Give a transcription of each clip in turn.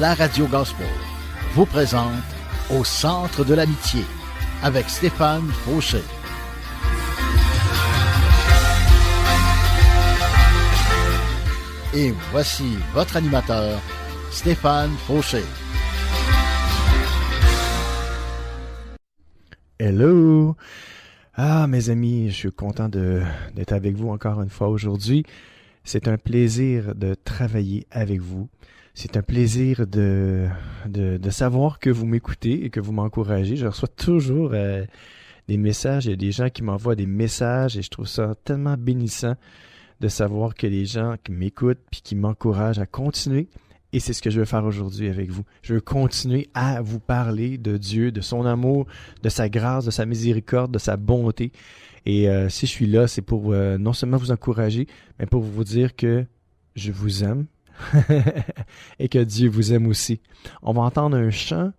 la radio gospel vous présente Au centre de l'amitié avec Stéphane Fauché. Et voici votre animateur, Stéphane Fauché. Hello! Ah, mes amis, je suis content d'être avec vous encore une fois aujourd'hui. C'est un plaisir de travailler avec vous. C'est un plaisir de savoir que vous m'écoutez et que vous m'encouragez. Je reçois toujours des messages. Il y a des gens qui m'envoient des messages et je trouve ça tellement bénissant de savoir que les gens qui m'écoutent puis qui m'encouragent à continuer. Et c'est ce que je veux faire aujourd'hui avec vous. Je veux continuer à vous parler de Dieu, de son amour, de sa grâce, de sa miséricorde, de sa bonté. Et si je suis là, c'est pour non seulement vous encourager, mais pour vous dire que je vous aime et que Dieu vous aime aussi. On va entendre un chant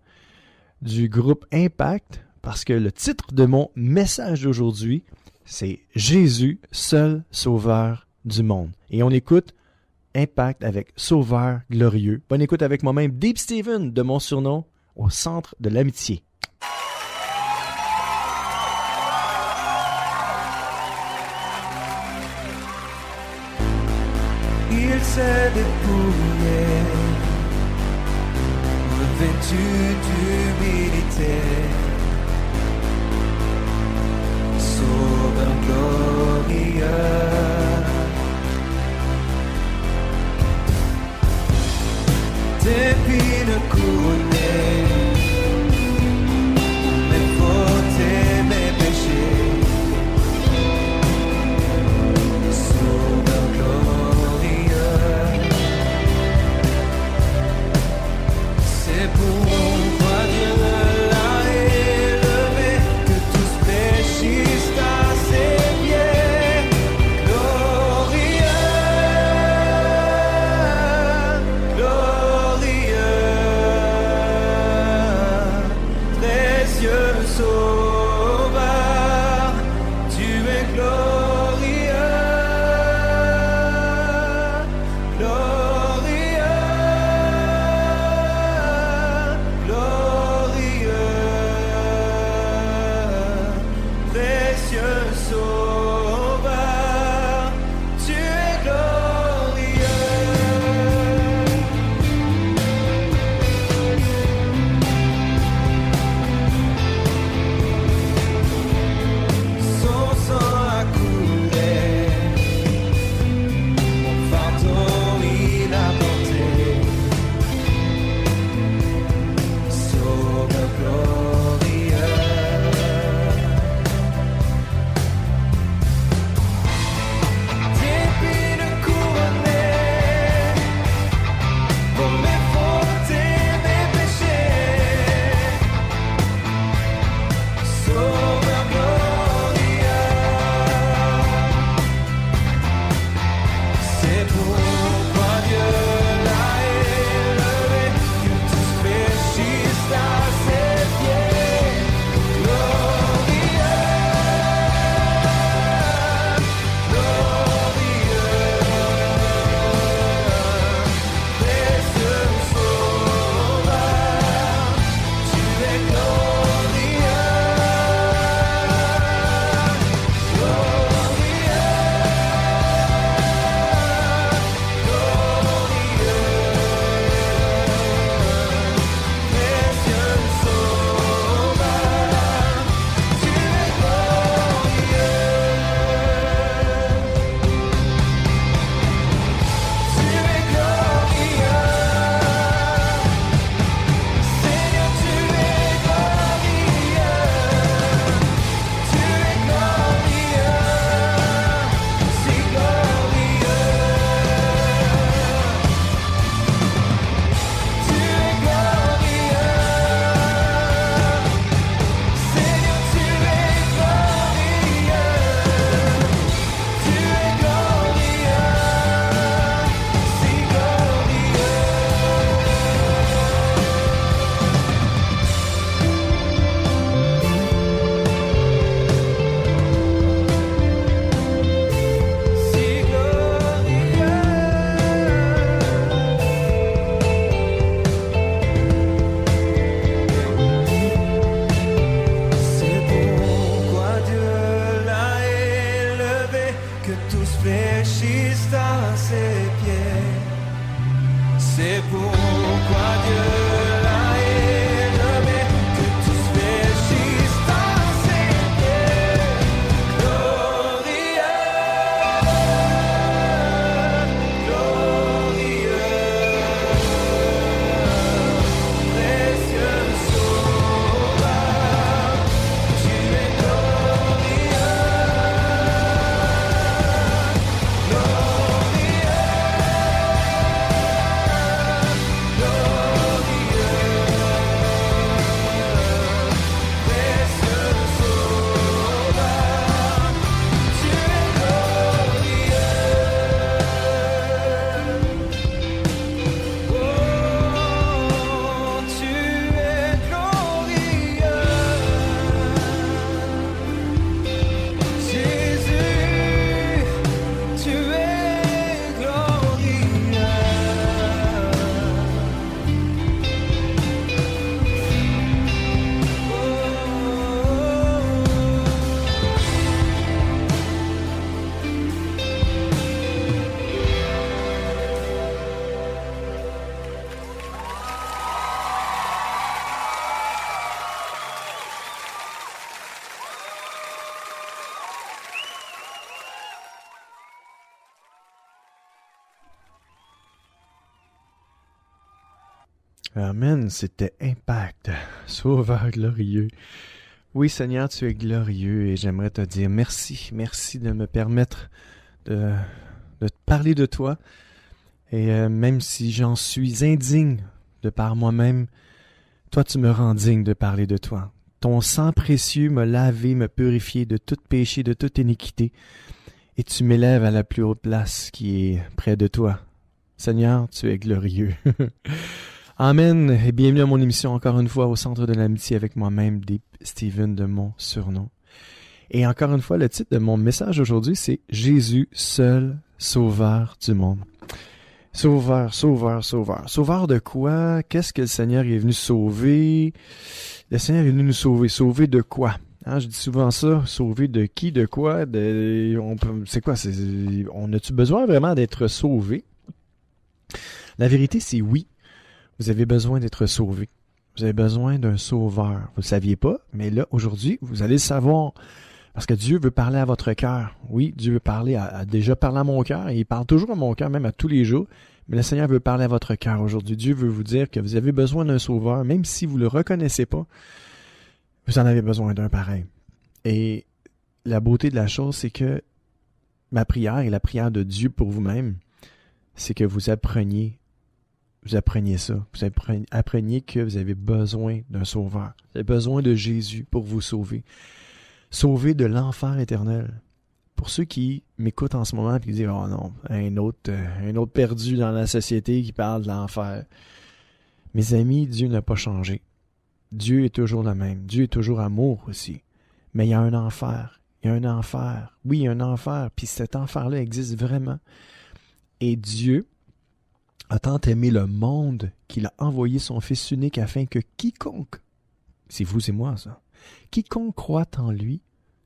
du groupe Impact parce que le titre de mon message d'aujourd'hui, c'est « Jésus, seul sauveur du monde ». Et on écoute Impact avec Sauveur glorieux. Bonne écoute avec moi-même, Deep Steven, de mon surnom, Au centre de l'amitié. Il s'est dépouillé, revêtu d'humilité, Sauveur glorieux. D'épines couronnées, mes fautes et mes péchés, Sauveur glorieux. C'est pourquoi Dieu l'a élevé, que tous fléchissent à ses pieds, glorieux, glorieux, précieux Sauveur, tu es glorieux, glorieux, glorieux, précieux Sauveur, tu es glorieux. Son sang a coulé, mon fardeau il a porté, Sauveur glorieux. D'épines couronnées, pour mes fautes et mes péchés, Sauveur glorieux. C'est pourquoi Dieu l'a élevé, que tous fléchissent à ses pieds, glorieux, glorieux, précieux Sauveur, tu es glorieux, glorieux, glorieux, sais pourquoi Dieu l'a élevé, que tous fléchissent à ses pieds. Glorieux, glorieux, précieux Sauveur, tu es glorieux, Amen, c'était Impact, Sauveur glorieux. Oui, Seigneur, tu es glorieux et j'aimerais te dire merci. Merci de me permettre de te parler de toi. Et même si j'en suis indigne de par moi-même, toi, tu me rends digne de parler de toi. Ton sang précieux m'a lavé, m'a purifié de tout péché, de toute iniquité. Et tu m'élèves à la plus haute place qui est près de toi. Seigneur, tu es glorieux. Amen et bienvenue à mon émission encore une fois au Centre de l'Amitié avec moi-même, Deep Steven de mon surnom. Et encore une fois, le titre de mon message aujourd'hui, c'est « Jésus, seul sauveur du monde ». Sauveur, sauveur, sauveur. Sauveur de quoi? Qu'est-ce que le Seigneur est venu sauver? Le Seigneur est venu nous sauver. Sauver de quoi? Hein, je dis souvent ça. Sauver de qui? De quoi? C'est quoi? On a-tu besoin vraiment d'être sauvé? La vérité, c'est oui. Vous avez besoin d'être sauvé. Vous avez besoin d'un sauveur. Vous ne le saviez pas, mais là, aujourd'hui, vous allez le savoir. Parce que Dieu veut parler à votre cœur. Oui, Dieu veut parler, a déjà parlé à mon cœur, et il parle toujours à mon cœur, même à tous les jours. Mais le Seigneur veut parler à votre cœur aujourd'hui. Dieu veut vous dire que vous avez besoin d'un sauveur, même si vous ne le reconnaissez pas, vous en avez besoin d'un pareil. Et la beauté de la chose, c'est que ma prière et la prière de Dieu pour vous-même, c'est que vous appreniez ça. Vous appreniez que vous avez besoin d'un sauveur. Vous avez besoin de Jésus pour vous sauver. Sauver de l'enfer éternel. Pour ceux qui m'écoutent en ce moment et qui disent « Oh non, un autre perdu dans la société qui parle de l'enfer. » Mes amis, Dieu n'a pas changé. Dieu est toujours le même. Dieu est toujours amour aussi. Mais il y a un enfer. Il y a un enfer. Oui, il y a un enfer. Puis cet enfer-là existe vraiment. Et Dieu a tant aimé le monde qu'il a envoyé son Fils unique afin que quiconque, c'est vous et moi ça, quiconque croit en lui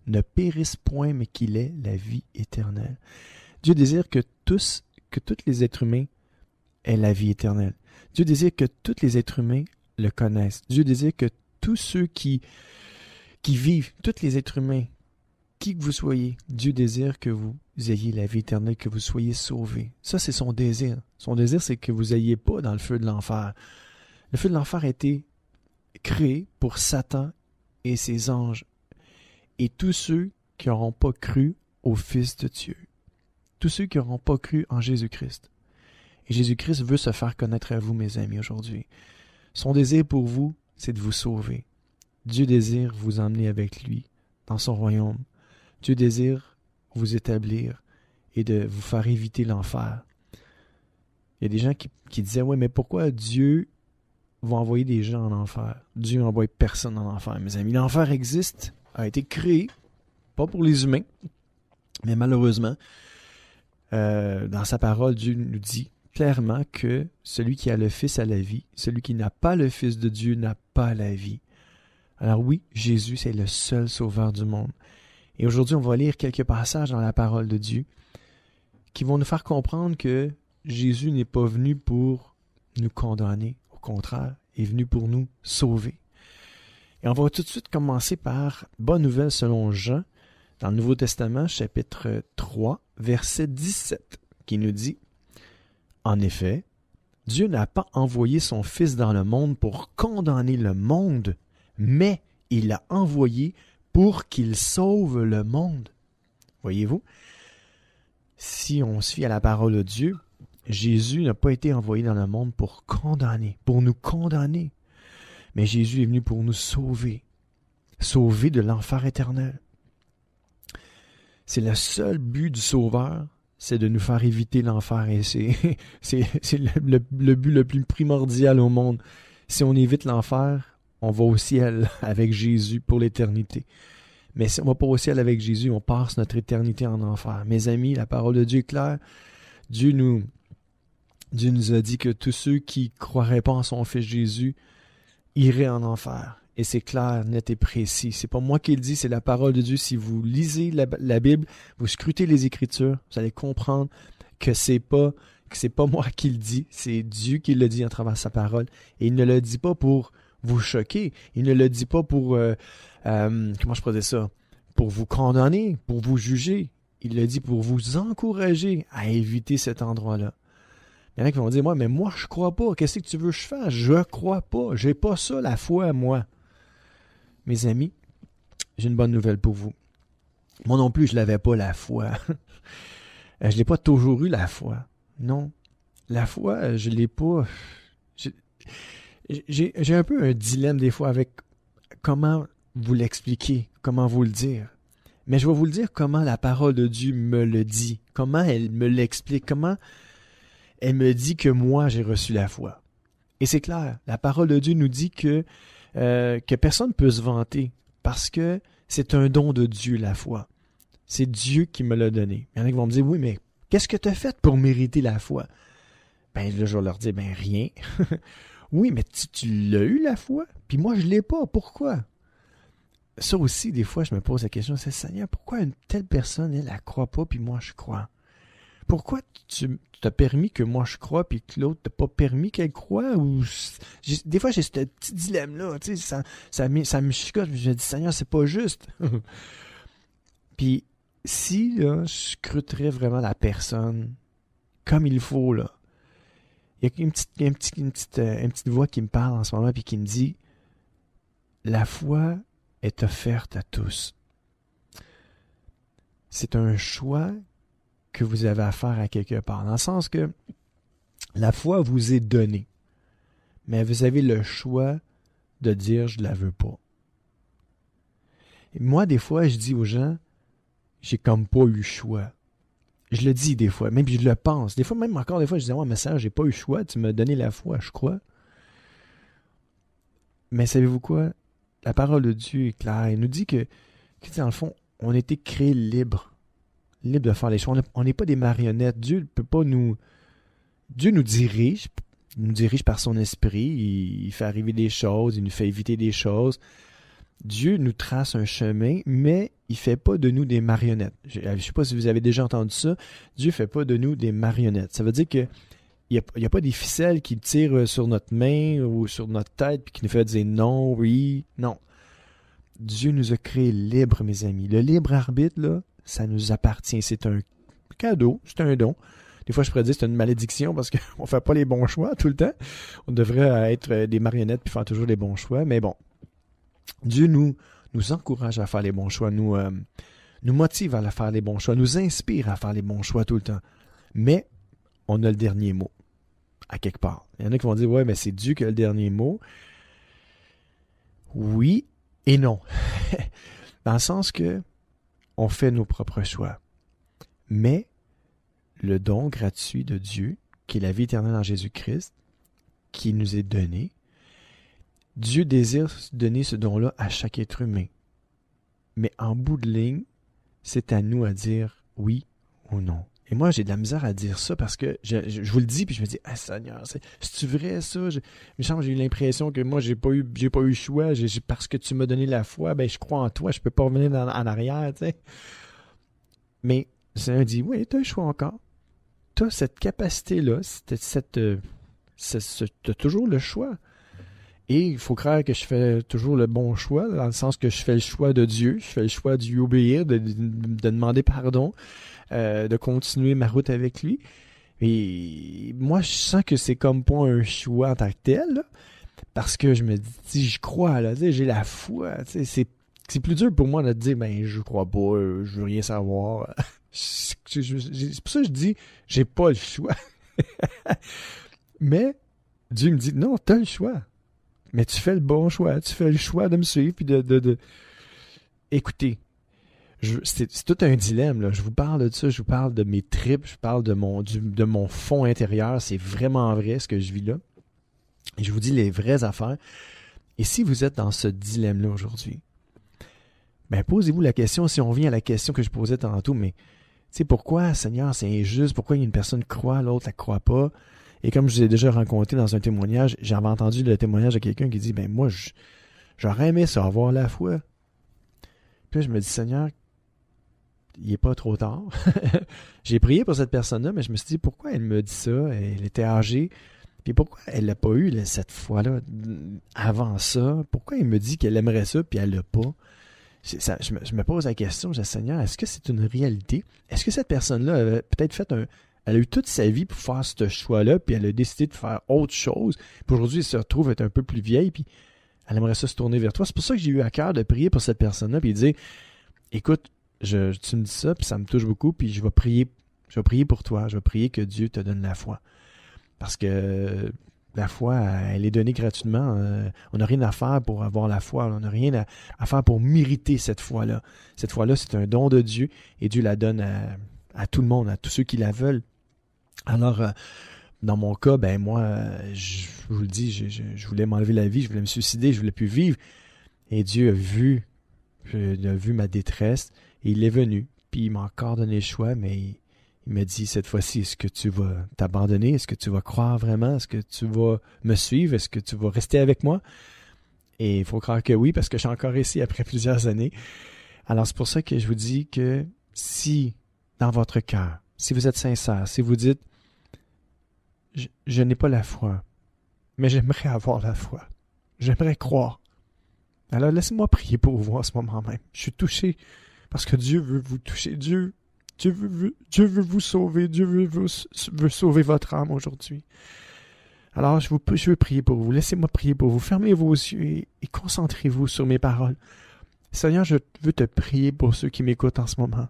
ne périsse point, mais qu'il ait la vie éternelle. Dieu désire que tous les êtres humains aient la vie éternelle. Dieu désire que tous les êtres humains le connaissent. Dieu désire que tous ceux qui vivent, tous les êtres humains, qui que vous soyez, Dieu désire que vous ayez la vie éternelle, que vous soyez sauvés. Ça, c'est son désir. Son désir, c'est que vous n'ayez pas dans le feu de l'enfer. Le feu de l'enfer a été créé pour Satan et ses anges et tous ceux qui n'auront pas cru au Fils de Dieu. Tous ceux qui n'auront pas cru en Jésus-Christ. Et Jésus-Christ veut se faire connaître à vous, mes amis, aujourd'hui. Son désir pour vous, c'est de vous sauver. Dieu désire vous emmener avec lui dans son royaume. Dieu désire vous établir et de vous faire éviter l'enfer. Il y a des gens qui disaient « Ouais, mais pourquoi Dieu va envoyer des gens en enfer? Dieu n'envoie personne en enfer. » Mes amis, l'enfer existe, a été créé, pas pour les humains, mais malheureusement, dans sa parole, Dieu nous dit clairement que celui qui a le Fils a la vie, celui qui n'a pas le Fils de Dieu n'a pas la vie. Alors oui, Jésus, c'est le seul sauveur du monde. Et aujourd'hui, on va lire quelques passages dans la parole de Dieu qui vont nous faire comprendre que Jésus n'est pas venu pour nous condamner. Au contraire, il est venu pour nous sauver. Et on va tout de suite commencer par Bonne nouvelle selon Jean, dans le Nouveau Testament, chapitre 3, verset 17, qui nous dit « En effet, Dieu n'a pas envoyé son Fils dans le monde pour condamner le monde, mais il l'a envoyé pour qu'il sauve le monde. » Voyez-vous, si on se fie à la parole de Dieu, Jésus n'a pas été envoyé dans le monde pour condamner, pour nous condamner. Mais Jésus est venu pour nous sauver, sauver de l'enfer éternel. C'est le seul but du Sauveur, c'est de nous faire éviter l'enfer. Et c'est le but le plus primordial au monde. Si on évite l'enfer, on va au ciel avec Jésus pour l'éternité. Mais si on ne va pas au ciel avec Jésus, on passe notre éternité en enfer. Mes amis, la parole de Dieu est claire. Dieu nous a dit que tous ceux qui ne croiraient pas en son Fils Jésus iraient en enfer. Et c'est clair, net et précis. C'est pas moi qui le dis, c'est la parole de Dieu. Si vous lisez la Bible, vous scrutez les Écritures, vous allez comprendre que c'est pas moi qui le dis, c'est Dieu qui le dit à travers sa parole. Et il ne le dit pas pour vous choquer. Il ne le dit pas pour comment je pourrais dire ça? Pour vous condamner, pour vous juger. Il le dit pour vous encourager à éviter cet endroit-là. Il y en a qui vont dire, mais moi, je crois pas. Qu'est-ce que tu veux que je fasse? Je crois pas. J'ai pas ça, la foi, moi. Mes amis, j'ai une bonne nouvelle pour vous. Moi non plus, je l'avais pas, la foi. Je l'ai pas toujours eu, la foi. Non. La foi, je l'ai pas. J'ai un peu un dilemme des fois avec comment vous l'expliquer, comment vous le dire. Mais je vais vous le dire comment la parole de Dieu me le dit. Comment elle me l'explique. Comment elle me dit que moi, j'ai reçu la foi. Et c'est clair, la parole de Dieu nous dit que personne ne peut se vanter parce que c'est un don de Dieu, la foi. C'est Dieu qui me l'a donné. Il y en a qui vont me dire, oui, mais qu'est-ce que tu as fait pour mériter la foi? Ben là, je vais leur dire, ben rien. Oui, mais tu l'as eu, la foi? Puis moi, je ne l'ai pas. Pourquoi? Ça aussi, des fois, je me pose la question, c'est Seigneur, pourquoi une telle personne, elle ne croit pas, puis moi, je crois? Pourquoi tu t'as permis que moi je croie puis que l'autre t'a pas permis qu'elle croie? Ou des fois j'ai ce petit dilemme-là, tu sais, ça me chicote, je me dis Seigneur, c'est pas juste. Puis si là, je scruterais vraiment la personne comme il faut, là, il y a une petite voix qui me parle en ce moment puis qui me dit la foi est offerte à tous. C'est un choix que vous avez à faire à quelque part. Dans le sens que la foi vous est donnée. Mais vous avez le choix de dire « je ne la veux pas ». Et moi, des fois, je dis aux gens « j'ai comme pas eu le choix ». Je le dis des fois, même je le pense. Des fois, même encore des fois, je dis « ouais, mais ça, j'ai pas eu le choix, tu m'as donné la foi, je crois ». Mais savez-vous quoi? La parole de Dieu est claire. Il nous dit que dans le fond, on a été créés libres de faire les choix. On n'est pas des marionnettes. Dieu ne peut pas nous... Dieu nous dirige par son esprit. Il fait arriver des choses, il nous fait éviter des choses. Dieu nous trace un chemin, mais il ne fait pas de nous des marionnettes. Je ne sais pas si vous avez déjà entendu ça. Dieu ne fait pas de nous des marionnettes. Ça veut dire que il n'y a pas des ficelles qui tirent sur notre main ou sur notre tête et qui nous fait dire non, oui, non. Dieu nous a créés libres, mes amis. Le libre arbitre, là, ça nous appartient. C'est un cadeau, c'est un don. Des fois, je pourrais dire que c'est une malédiction parce qu'on ne fait pas les bons choix tout le temps. On devrait être des marionnettes puis faire toujours les bons choix. Mais bon, Dieu nous encourage à faire les bons choix, nous motive à faire les bons choix, nous inspire à faire les bons choix tout le temps. Mais on a le dernier mot, à quelque part. Il y en a qui vont dire, ouais, mais c'est Dieu qui a le dernier mot. Oui et non. Dans le sens que on fait nos propres choix. Mais le don gratuit de Dieu, qui est la vie éternelle en Jésus-Christ, qui nous est donné, Dieu désire donner ce don-là à chaque être humain. Mais en bout de ligne, c'est à nous à dire oui ou non. Et moi, j'ai de la misère à dire ça parce que je vous le dis, puis je me dis, ah Seigneur, c'est-tu vrai ça? Il me semble que j'ai eu l'impression que moi, j'ai pas eu le choix. Parce que tu m'as donné la foi, ben je crois en toi, je peux pas revenir en arrière, tu sais. Mais le Seigneur dit, oui, tu as un choix encore. Tu as cette capacité-là, cette tu as toujours le choix. Et il faut croire que je fais toujours le bon choix, dans le sens que je fais le choix de Dieu, je fais le choix d'y obéir, de demander pardon, de continuer ma route avec lui. Et moi, je sens que c'est comme pas un choix en tant que tel, là, parce que je me dis, je crois, là, j'ai la foi. C'est plus dur pour moi de dire, ben, je crois pas, je veux rien savoir. C'est pour ça que je dis, j'ai pas le choix. Mais Dieu me dit, non, t'as le choix. Mais tu fais le bon choix. Tu fais le choix de me suivre puis de... Écoutez, c'est tout un dilemme, là. Je vous parle de ça, je vous parle de mes tripes, je parle de mon fond intérieur. C'est vraiment vrai ce que je vis là. Et je vous dis les vraies affaires. Et si vous êtes dans ce dilemme-là aujourd'hui, ben posez-vous la question, si on revient à la question que je posais tantôt, mais tu sais, pourquoi, Seigneur, c'est injuste? Pourquoi une personne croit, l'autre ne la croit pas? Et comme je vous ai déjà rencontré dans un témoignage, j'avais entendu le témoignage de quelqu'un qui dit, ben moi, j'aurais aimé ça, avoir la foi. Puis là, je me dis, Seigneur, il n'est pas trop tard. J'ai prié pour cette personne-là, mais je me suis dit, pourquoi elle me dit ça? Elle était âgée. Puis pourquoi elle l'a pas eu cette fois-là avant ça? Pourquoi elle me dit qu'elle aimerait ça, puis elle l'a pas? Je me pose la question, je dis, Seigneur, est-ce que c'est une réalité? Est-ce que cette personne-là a peut-être fait elle a eu toute sa vie pour faire ce choix-là, puis elle a décidé de faire autre chose. Puis aujourd'hui, elle se retrouve être un peu plus vieille, puis elle aimerait ça se tourner vers toi. C'est pour ça que j'ai eu à cœur de prier pour cette personne-là, puis de dire, écoute, tu me dis ça, puis ça me touche beaucoup, puis je vais prier pour toi. Je vais prier que Dieu te donne la foi. Parce que la foi, elle est donnée gratuitement. On n'a rien à faire pour avoir la foi. On n'a rien à faire pour mériter cette foi-là. Cette foi-là, c'est un don de Dieu, et Dieu la donne à tout le monde, à tous ceux qui la veulent. Alors, dans mon cas, ben moi, je vous le dis, je voulais m'enlever la vie, je voulais me suicider, je voulais plus vivre. Et Dieu a vu ma détresse, et il est venu. Puis il m'a encore donné le choix, mais il m'a dit cette fois-ci, est-ce que tu vas t'abandonner? Est-ce que tu vas croire vraiment? Est-ce que tu vas me suivre? Est-ce que tu vas rester avec moi? Et il faut croire que oui, parce que je suis encore ici après plusieurs années. Alors c'est pour ça que je vous dis que si, dans votre cœur, si vous êtes sincère, si vous dites « Je n'ai pas la foi, mais j'aimerais avoir la foi. J'aimerais croire. » Alors laissez-moi prier pour vous en ce moment même. Je suis touché parce que Dieu veut vous toucher. Dieu veut vous sauver. Dieu veut sauver votre âme aujourd'hui. Alors je veux prier pour vous. Laissez-moi prier pour vous. Fermez vos yeux et concentrez-vous sur mes paroles. Seigneur, je veux te prier pour ceux qui m'écoutent en ce moment.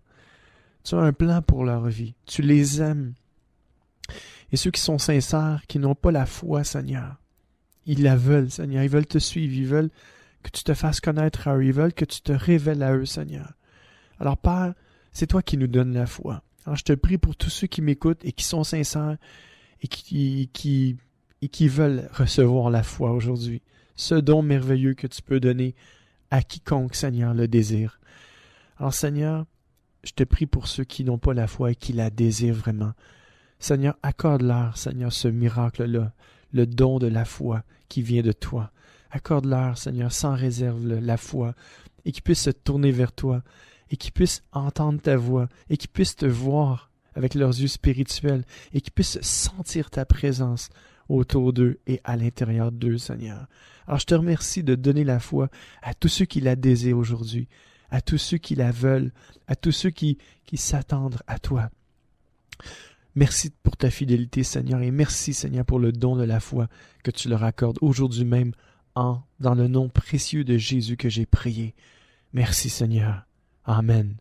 Tu as un plan pour leur vie. Tu les aimes. Et ceux qui sont sincères, qui n'ont pas la foi, Seigneur, ils la veulent, Seigneur. Ils veulent te suivre. Ils veulent que tu te fasses connaître à eux. Ils veulent que tu te révèles à eux, Seigneur. Alors, Père, c'est toi qui nous donnes la foi. Alors, je te prie pour tous ceux qui m'écoutent et qui sont sincères et qui veulent recevoir la foi aujourd'hui. Ce don merveilleux que tu peux donner à quiconque, Seigneur, le désire. Alors, Seigneur, je te prie pour ceux qui n'ont pas la foi et qui la désirent vraiment. Seigneur, accorde-leur, Seigneur, ce miracle-là, le don de la foi qui vient de toi. Accorde-leur, Seigneur, sans réserve la foi, et qu'ils puissent se tourner vers toi, et qu'ils puissent entendre ta voix, et qu'ils puissent te voir avec leurs yeux spirituels, et qu'ils puissent sentir ta présence autour d'eux et à l'intérieur d'eux, Seigneur. Alors je te remercie de donner la foi à tous ceux qui la désirent aujourd'hui, à tous ceux qui la veulent, à tous ceux qui s'attendent à toi. Merci pour ta fidélité, Seigneur, et merci, Seigneur, pour le don de la foi que tu leur accordes aujourd'hui même, dans le nom précieux de Jésus que j'ai prié. Merci, Seigneur. Amen.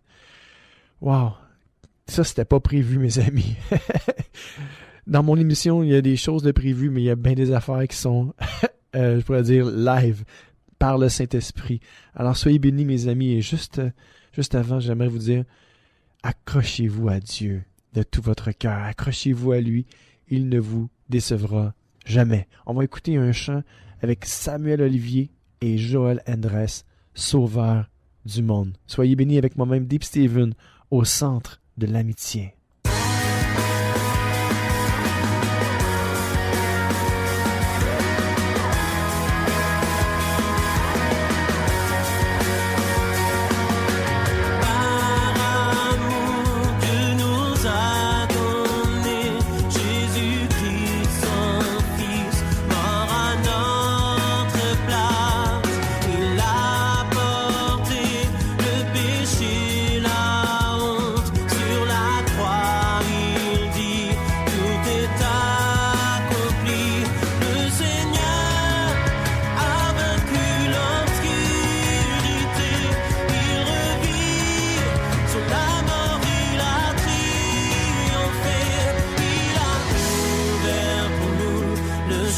Wow! Ça, c'était pas prévu, mes amis. Dans mon émission, il y a des choses de prévues, mais il y a bien des affaires qui sont, je pourrais dire, live, par le Saint-Esprit. Alors, soyez bénis, mes amis, et juste avant, j'aimerais vous dire, accrochez-vous à Dieu de tout votre cœur. Accrochez-vous à lui. Il ne vous décevra jamais. On va écouter un chant avec Samuel Olivier et Joël Endres, Sauveur du monde. Soyez bénis avec moi-même, Deep Steven, au centre de l'amitié. Dieu nous a donné Jésus-Christ son Fils.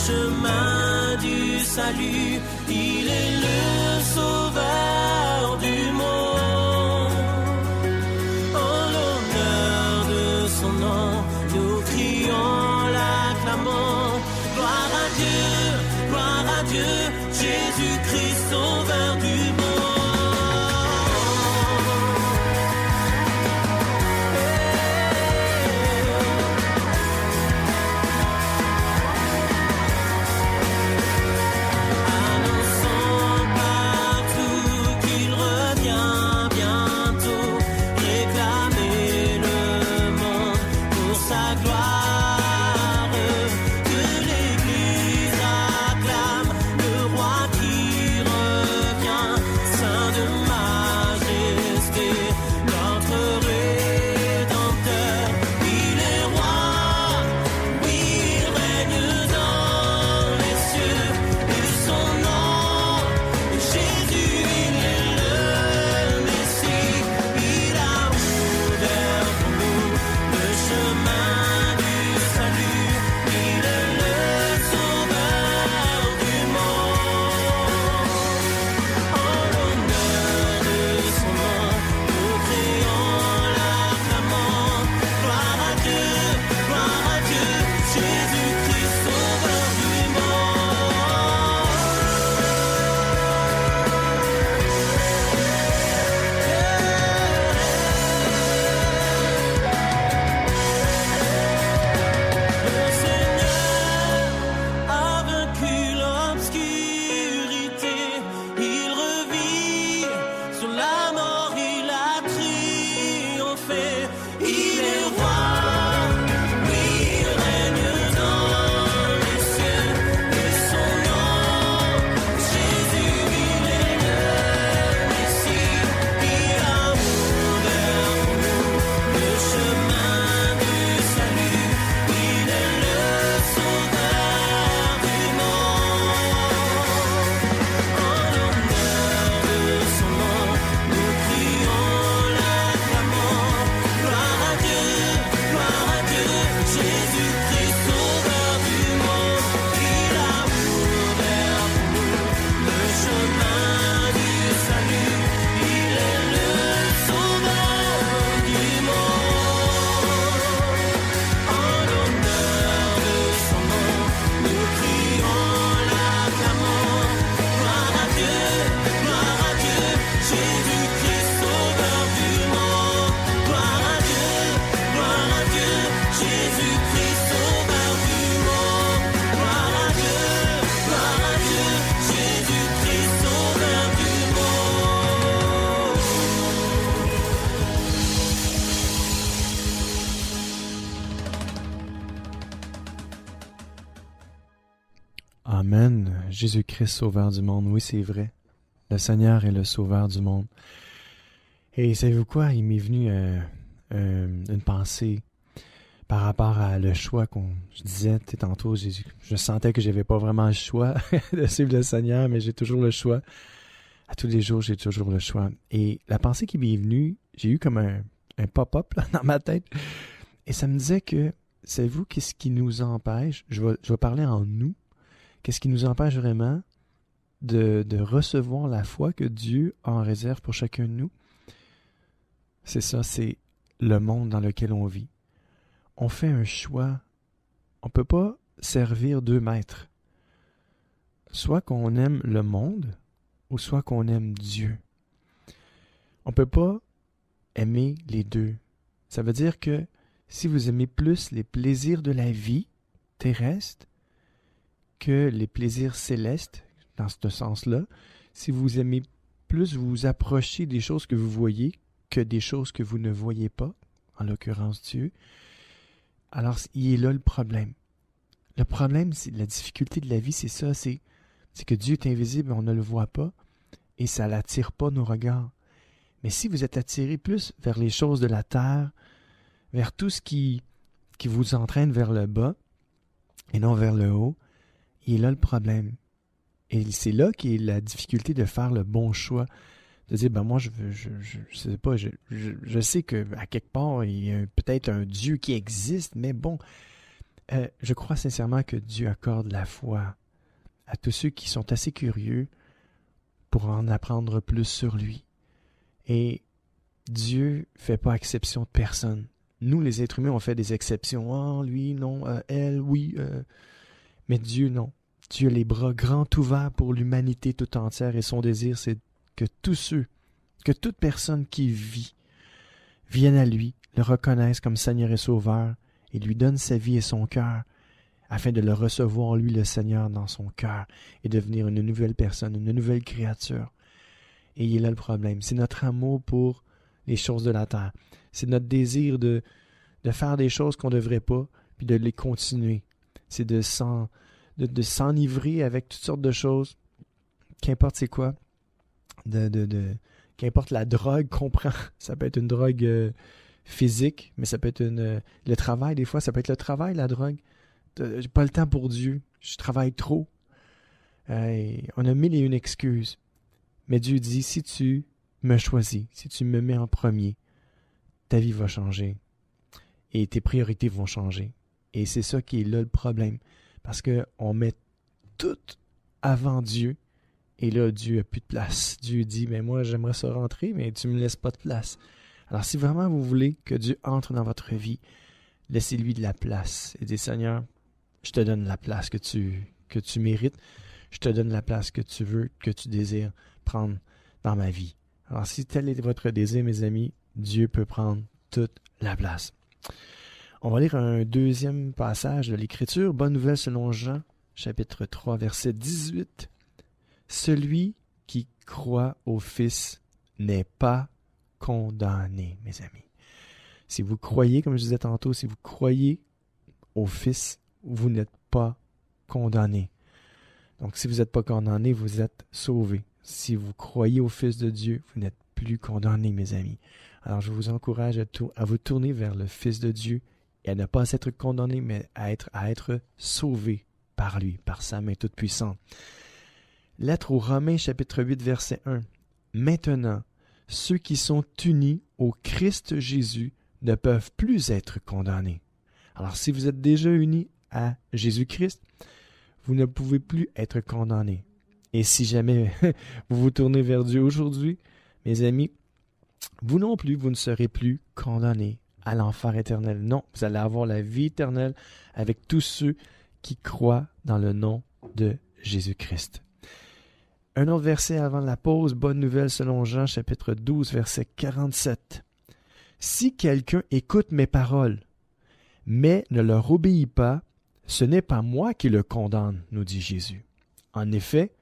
chemin du salut, il est le sauveur du monde. En l'honneur de son nom, nous crions, l'acclamons. Gloire à Dieu, Jésus-Christ, sauveur du monde. Amen. Jésus-Christ, sauveur du monde. Oui, c'est vrai. Le Seigneur est le sauveur du monde. Et savez-vous quoi? Il m'est venu une pensée par rapport à le choix je disais tantôt. Je sentais que j'avais pas vraiment le choix de suivre le Seigneur, mais j'ai toujours le choix. À tous les jours, j'ai toujours le choix. Et la pensée qui m'est venue, j'ai eu comme un pop-up là, dans ma tête. Et ça me disait que, savez-vous, qu'est-ce qui nous empêche? Je vais parler en nous. Qu'est-ce qui nous empêche vraiment de recevoir la foi que Dieu a en réserve pour chacun de nous? C'est ça, c'est le monde dans lequel on vit. On fait un choix. On ne peut pas servir deux maîtres. Soit qu'on aime le monde, ou soit qu'on aime Dieu. On ne peut pas aimer les deux. Ça veut dire que si vous aimez plus les plaisirs de la vie terrestre que les plaisirs célestes, dans ce sens-là, si vous aimez plus vous approcher des choses que vous voyez que des choses que vous ne voyez pas, en l'occurrence Dieu, alors il est là le problème. Le problème, c'est la difficulté de la vie, c'est ça, c'est que Dieu est invisible, on ne le voit pas, et ça n'attire pas nos regards. Mais si vous êtes attiré plus vers les choses de la terre, vers tout ce qui vous entraîne vers le bas, et non vers le haut, il est là le problème. Et c'est là qu'est la difficulté de faire le bon choix. De dire, moi, je sais pas, je sais qu'à quelque part, il y a peut-être un Dieu qui existe, mais bon, Je crois sincèrement que Dieu accorde la foi à tous ceux qui sont assez curieux pour en apprendre plus sur lui. Et Dieu ne fait pas exception de personne. Nous, les êtres humains, on fait des exceptions. Oh, lui, non, elle, oui. Mais Dieu, non. Dieu a les bras grands ouverts pour l'humanité tout entière et son désir, c'est que tous ceux, que toute personne qui vit, vienne à lui, le reconnaisse comme Seigneur et Sauveur et lui donne sa vie et son cœur afin de le recevoir, lui, le Seigneur, dans son cœur et devenir une nouvelle personne, une nouvelle créature. Et il est là le problème. C'est notre amour pour les choses de la terre. C'est notre désir de faire des choses qu'on ne devrait pas, puis de les continuer. C'est de s'enivrer avec toutes sortes de choses, qu'importe c'est quoi, qu'importe la drogue qu'on prend. Ça peut être une drogue physique, mais ça peut être le travail, des fois, ça peut être le travail, la drogue. J'ai pas le temps pour Dieu, je travaille trop. On a mille et une excuses. Mais Dieu dit, si tu me choisis, si tu me mets en premier, ta vie va changer et tes priorités vont changer. Et c'est ça qui est là le problème. Parce qu'on met tout avant Dieu et là, Dieu n'a plus de place. Dieu dit, mais moi, j'aimerais ça rentrer, mais tu ne me laisses pas de place. Alors, si vraiment vous voulez que Dieu entre dans votre vie, laissez-lui de la place et dites, Seigneur, je te donne la place que tu mérites. Je te donne la place que tu veux, que tu désires prendre dans ma vie. Alors, si tel est votre désir, mes amis, Dieu peut prendre toute la place. On va lire un deuxième passage de l'Écriture. Bonne nouvelle selon Jean, chapitre 3, verset 18. Celui qui croit au Fils n'est pas condamné, mes amis. Si vous croyez, comme je disais tantôt, si vous croyez au Fils, vous n'êtes pas condamné. Donc, si vous n'êtes pas condamné, vous êtes sauvé. Si vous croyez au Fils de Dieu, vous n'êtes plus condamné, mes amis. Alors, je vous encourage à vous tourner vers le Fils de Dieu et à ne pas être condamné, mais à être sauvé par lui, par sa main toute puissante. Lettre aux Romains, chapitre 8, verset 1. Maintenant, ceux qui sont unis au Christ Jésus ne peuvent plus être condamnés. Alors, si vous êtes déjà unis à Jésus-Christ, vous ne pouvez plus être condamnés. Et si jamais vous vous tournez vers Dieu aujourd'hui, mes amis, vous non plus, vous ne serez plus condamnés à l'enfer éternel. Non, vous allez avoir la vie éternelle avec tous ceux qui croient dans le nom de Jésus-Christ. Un autre verset avant la pause, bonne nouvelle selon Jean, chapitre 12, verset 47. Si quelqu'un écoute mes paroles, mais ne leur obéit pas, ce n'est pas moi qui le condamne, nous dit Jésus. En effet,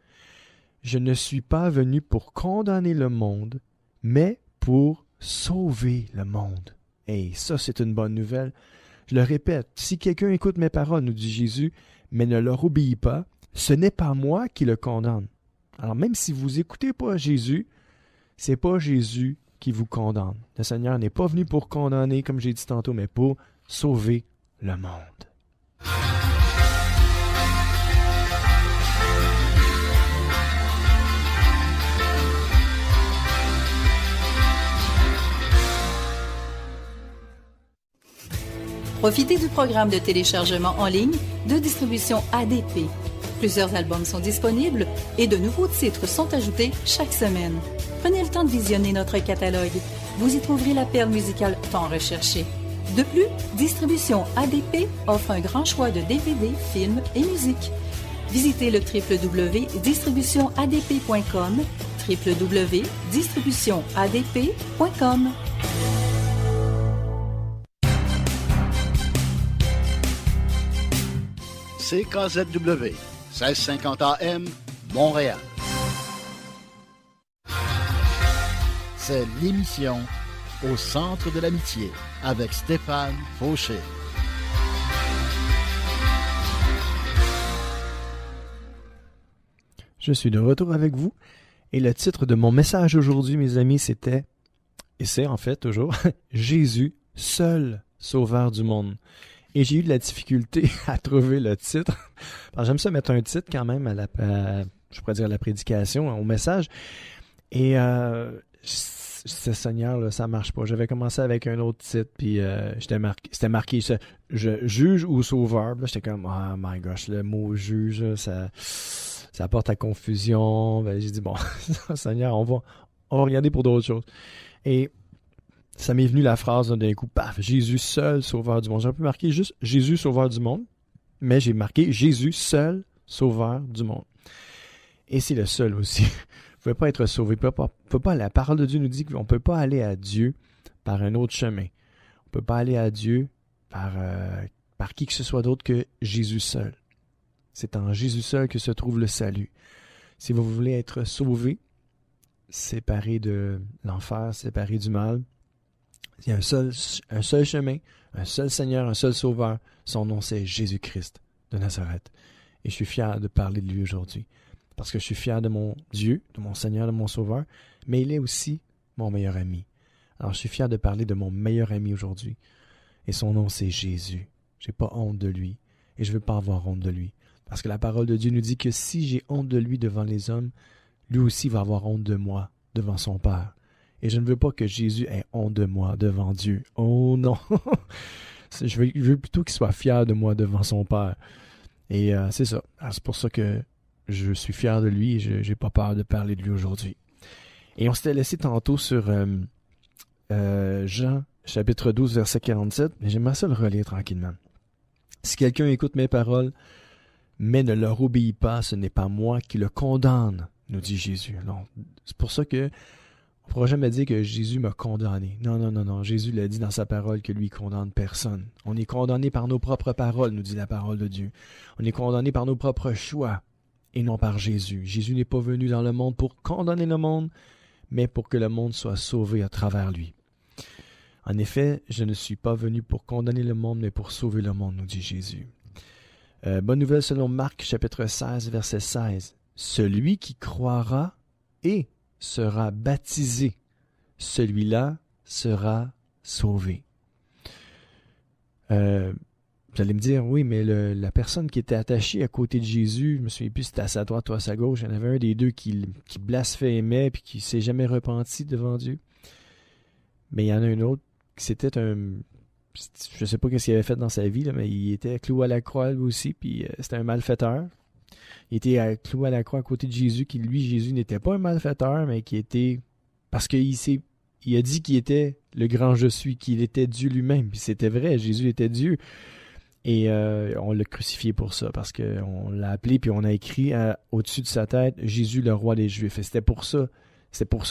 je ne suis pas venu pour condamner le monde, mais pour sauver le monde. Et ça, c'est une bonne nouvelle. Je le répète, si quelqu'un écoute mes paroles, nous dit Jésus, mais ne leur obéit pas, ce n'est pas moi qui le condamne. Alors même si vous n'écoutez pas Jésus, c'est pas Jésus qui vous condamne. Le Seigneur n'est pas venu pour condamner, comme j'ai dit tantôt, mais pour sauver le monde. Profitez du programme de téléchargement en ligne de distribution ADP. Plusieurs albums sont disponibles et de nouveaux titres sont ajoutés chaque semaine. Prenez le temps de visionner notre catalogue. Vous y trouverez la perle musicale tant recherchée. De plus, Distribution ADP offre un grand choix de DVD, films et musique. Visitez le www.distributionadp.com, www.distributionadp.com. CKZW, 1650 AM, Montréal. C'est l'émission Au centre de l'amitié avec Stéphane Fauché. Je suis de retour avec vous et le titre de mon message aujourd'hui, mes amis, c'était, et c'est en fait toujours, Jésus, seul sauveur du monde. Et j'ai eu de la difficulté à trouver le titre. Alors, j'aime ça mettre un titre quand même à la prédication, au message. Et ce Seigneur, là, ça marche pas. J'avais commencé avec un autre titre, puis c'était marqué je juge ou sauveur. Là, j'étais comme, oh my gosh, le mot juge, là, ça apporte à confusion. Ben, j'ai dit, bon, Seigneur, on va regarder pour d'autres choses. Et ça m'est venu la phrase là, d'un coup, paf, Jésus seul, sauveur du monde. J'aurais pu marquer juste Jésus, sauveur du monde, mais j'ai marqué Jésus seul, sauveur du monde. Et c'est le seul aussi. Vous ne pouvez pas être sauvé. La parole de Dieu nous dit qu'on ne peut pas aller à Dieu par un autre chemin. On ne peut pas aller à Dieu par qui que ce soit d'autre que Jésus seul. C'est en Jésus seul que se trouve le salut. Si vous voulez être sauvé, séparé de l'enfer, séparé du mal, il y a un seul chemin, un seul Seigneur, un seul Sauveur. Son nom, c'est Jésus-Christ de Nazareth. Et je suis fier de parler de lui aujourd'hui. Parce que je suis fier de mon Dieu, de mon Seigneur, de mon Sauveur, mais il est aussi mon meilleur ami. Alors, je suis fier de parler de mon meilleur ami aujourd'hui. Et son nom, c'est Jésus. Je n'ai pas honte de lui. Et je ne veux pas avoir honte de lui. Parce que la parole de Dieu nous dit que si j'ai honte de lui devant les hommes, lui aussi va avoir honte de moi devant son Père. Et je ne veux pas que Jésus ait honte de moi devant Dieu. Oh non! Je veux plutôt qu'il soit fier de moi devant son Père. Et c'est ça. Alors, c'est pour ça que je suis fier de lui et je n'ai pas peur de parler de lui aujourd'hui. Et on s'était laissé tantôt sur Jean, chapitre 12, verset 47. Mais j'aimerais ça le relire tranquillement. Si quelqu'un écoute mes paroles, mais ne leur obéit pas, ce n'est pas moi qui le condamne, nous dit Jésus. Alors, c'est pour ça que on ne pourra jamais dire que Jésus m'a condamné. Non. Jésus l'a dit dans sa parole que lui condamne personne. On est condamné par nos propres paroles, nous dit la parole de Dieu. On est condamné par nos propres choix et non par Jésus. Jésus n'est pas venu dans le monde pour condamner le monde, mais pour que le monde soit sauvé à travers lui. En effet, je ne suis pas venu pour condamner le monde, mais pour sauver le monde, nous dit Jésus. Bonne nouvelle selon Marc, chapitre 16, verset 16. Celui qui croira et sera baptisé, celui-là sera sauvé. Vous allez me dire, oui, mais la personne qui était attachée à côté de Jésus, je me souviens plus si c'était à sa droite ou à sa gauche, il y en avait un des deux qui blasphémait et qui ne s'est jamais repenti devant Dieu. Mais il y en a un autre qui c'était je ne sais pas ce qu'il avait fait dans sa vie, là, mais il était cloué à la croix lui aussi, puis c'était un malfaiteur. Il était cloué à la croix à côté de Jésus, qui lui, Jésus n'était pas un malfaiteur, mais qui était... Parce qu'il a dit qu'il était le grand je suis, qu'il était Dieu lui-même. Puis c'était vrai, Jésus était Dieu. Et on l'a crucifié pour ça, parce qu'on l'a appelé, puis on a écrit au-dessus de sa tête, Jésus le roi des Juifs. Et c'était pour ça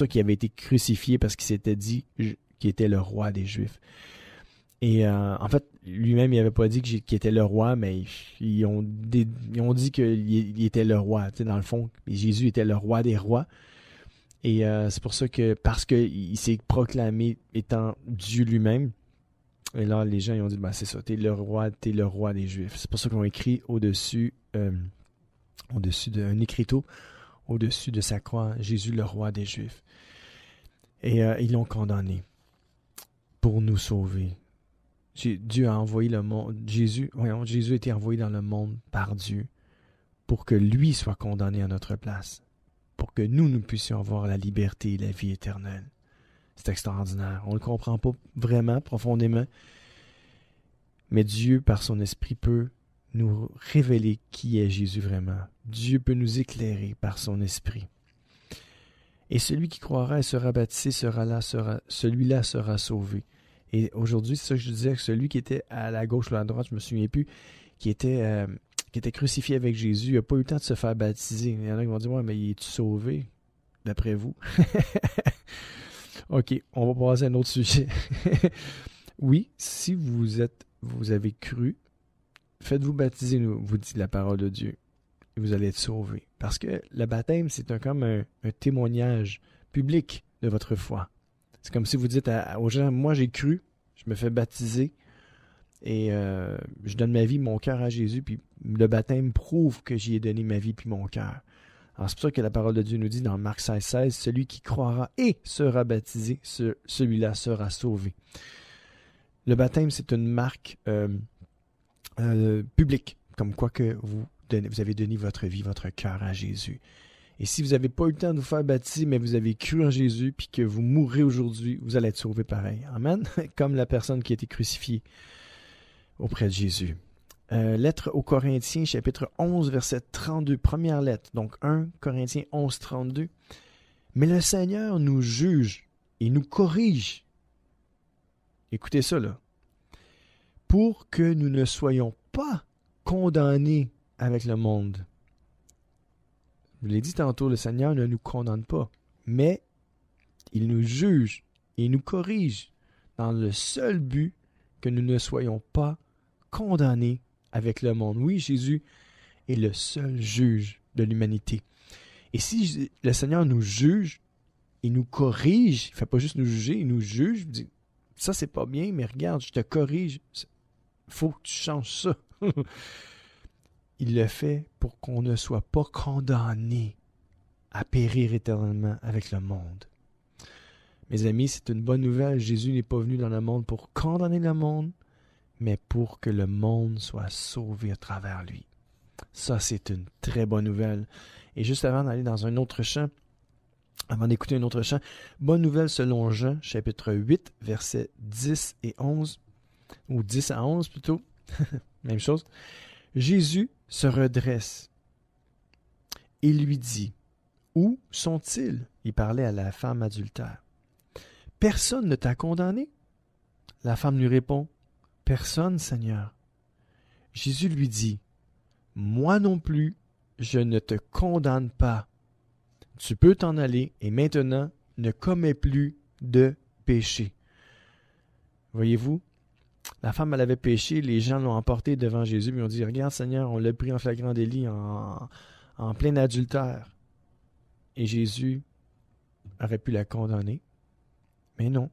qu'il avait été crucifié, parce qu'il s'était dit qu'il était le roi des Juifs. Et en fait, lui-même, il n'avait pas dit qu'il était le roi, mais ils ont dit qu'il était le roi. Tu sais, dans le fond, Jésus était le roi des rois. Et c'est pour ça que, parce qu'il s'est proclamé étant Dieu lui-même, et là, les gens ils ont dit, c'est ça, t'es le roi des Juifs. C'est pour ça qu'on écrit au-dessus d'un écriteau, au-dessus de sa croix, Jésus le roi des Juifs. Et ils l'ont condamné pour nous sauver. Dieu a envoyé le monde. Jésus a été envoyé dans le monde par Dieu pour que lui soit condamné à notre place, pour que nous puissions avoir la liberté et la vie éternelle. C'est extraordinaire. On ne le comprend pas vraiment, profondément, mais Dieu, par son esprit, peut nous révéler qui est Jésus vraiment. Dieu peut nous éclairer par son esprit. Et celui qui croira et sera baptisé celui-là sera sauvé. Et aujourd'hui, c'est ça que je disais, que celui qui était à la gauche ou à la droite, je ne me souviens plus, qui était crucifié avec Jésus, il n'a pas eu le temps de se faire baptiser. Il y en a qui vont dire, ouais, mais il est-tu sauvé, d'après vous? OK, on va passer à un autre sujet. Oui, si vous avez cru, faites-vous baptiser, vous dit la parole de Dieu, et vous allez être sauvés. Parce que le baptême, c'est comme un témoignage public de votre foi. C'est comme si vous dites aux gens, moi j'ai cru, je me fais baptiser et je donne ma vie, mon cœur à Jésus, puis le baptême prouve que j'y ai donné ma vie puis mon cœur. Alors c'est pour ça que la parole de Dieu nous dit dans Marc 16, celui qui croira et sera baptisé, celui-là sera sauvé. Le baptême, c'est une marque publique, comme quoi que vous avez donné votre vie, votre cœur à Jésus. Et si vous n'avez pas eu le temps de vous faire baptiser, mais vous avez cru en Jésus, puis que vous mourrez aujourd'hui, vous allez être sauvés pareil. Amen. Comme la personne qui a été crucifiée auprès de Jésus. Lettre aux Corinthiens, chapitre 11, verset 32, première lettre. Donc 1 Corinthiens 11, 32. Mais le Seigneur nous juge et nous corrige. Écoutez ça, là. Pour que nous ne soyons pas condamnés avec le monde. Je vous l'ai dit tantôt, le Seigneur ne nous condamne pas, mais il nous juge et nous corrige dans le seul but que nous ne soyons pas condamnés avec le monde. Oui, Jésus est le seul juge de l'humanité. Et si le Seigneur nous juge et nous corrige, il ne fait pas juste nous juger, il nous juge, il dit, ça c'est pas bien, mais regarde, je te corrige, il faut que tu changes ça. Il le fait pour qu'on ne soit pas condamné à périr éternellement avec le monde. Mes amis, c'est une bonne nouvelle. Jésus n'est pas venu dans le monde pour condamner le monde, mais pour que le monde soit sauvé à travers lui. Ça, c'est une très bonne nouvelle. Et juste avant d'aller dans un autre chant, avant d'écouter un autre chant, bonne nouvelle selon Jean, chapitre 8, versets 10 et 11, ou 10 à 11 plutôt, même chose. Jésus se redresse et lui dit, « Où sont-ils? » Il parlait à la femme adultère. « Personne ne t'a condamné? » La femme lui répond, « Personne, Seigneur. » Jésus lui dit, « Moi non plus, je ne te condamne pas. Tu peux t'en aller et maintenant, ne commets plus de péché. » Voyez-vous? La femme, elle avait péché, les gens l'ont emporté devant Jésus, et lui ont dit, « Regarde Seigneur, on l'a pris en flagrant délit, en plein adultère. » Et Jésus aurait pu la condamner. Mais non.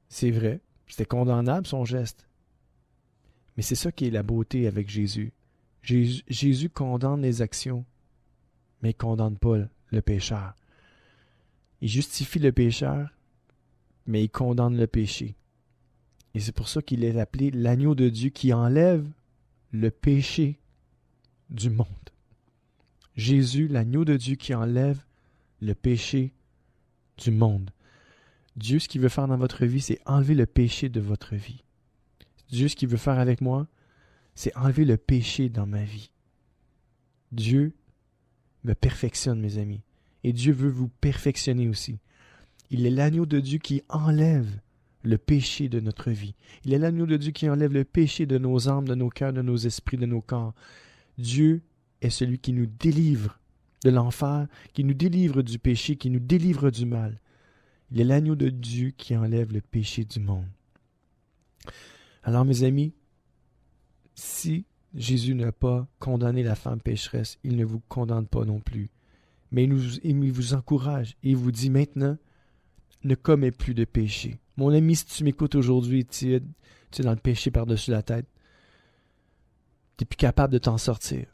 C'est vrai, c'était condamnable son geste. Mais c'est ça qui est la beauté avec Jésus. Jésus condamne les actions, mais il ne condamne pas le pécheur. Il justifie le pécheur, mais il condamne le péché. Et c'est pour ça qu'il est appelé l'agneau de Dieu qui enlève le péché du monde. Jésus, l'agneau de Dieu qui enlève le péché du monde. Dieu, ce qu'il veut faire dans votre vie, c'est enlever le péché de votre vie. Dieu, ce qu'il veut faire avec moi, c'est enlever le péché dans ma vie. Dieu me perfectionne, mes amis. Et Dieu veut vous perfectionner aussi. Il est l'agneau de Dieu qui enlève le péché de notre vie. Il est l'agneau de Dieu qui enlève le péché de nos âmes, de nos cœurs, de nos esprits, de nos corps. Dieu est celui qui nous délivre de l'enfer, qui nous délivre du péché, qui nous délivre du mal. Il est l'agneau de Dieu qui enlève le péché du monde. Alors, mes amis, si Jésus n'a pas condamné la femme pécheresse, il ne vous condamne pas non plus. Mais il vous encourage et il vous dit maintenant, ne commets plus de péché. Mon ami, si tu m'écoutes aujourd'hui, tu es dans le péché par-dessus la tête. Tu n'es plus capable de t'en sortir.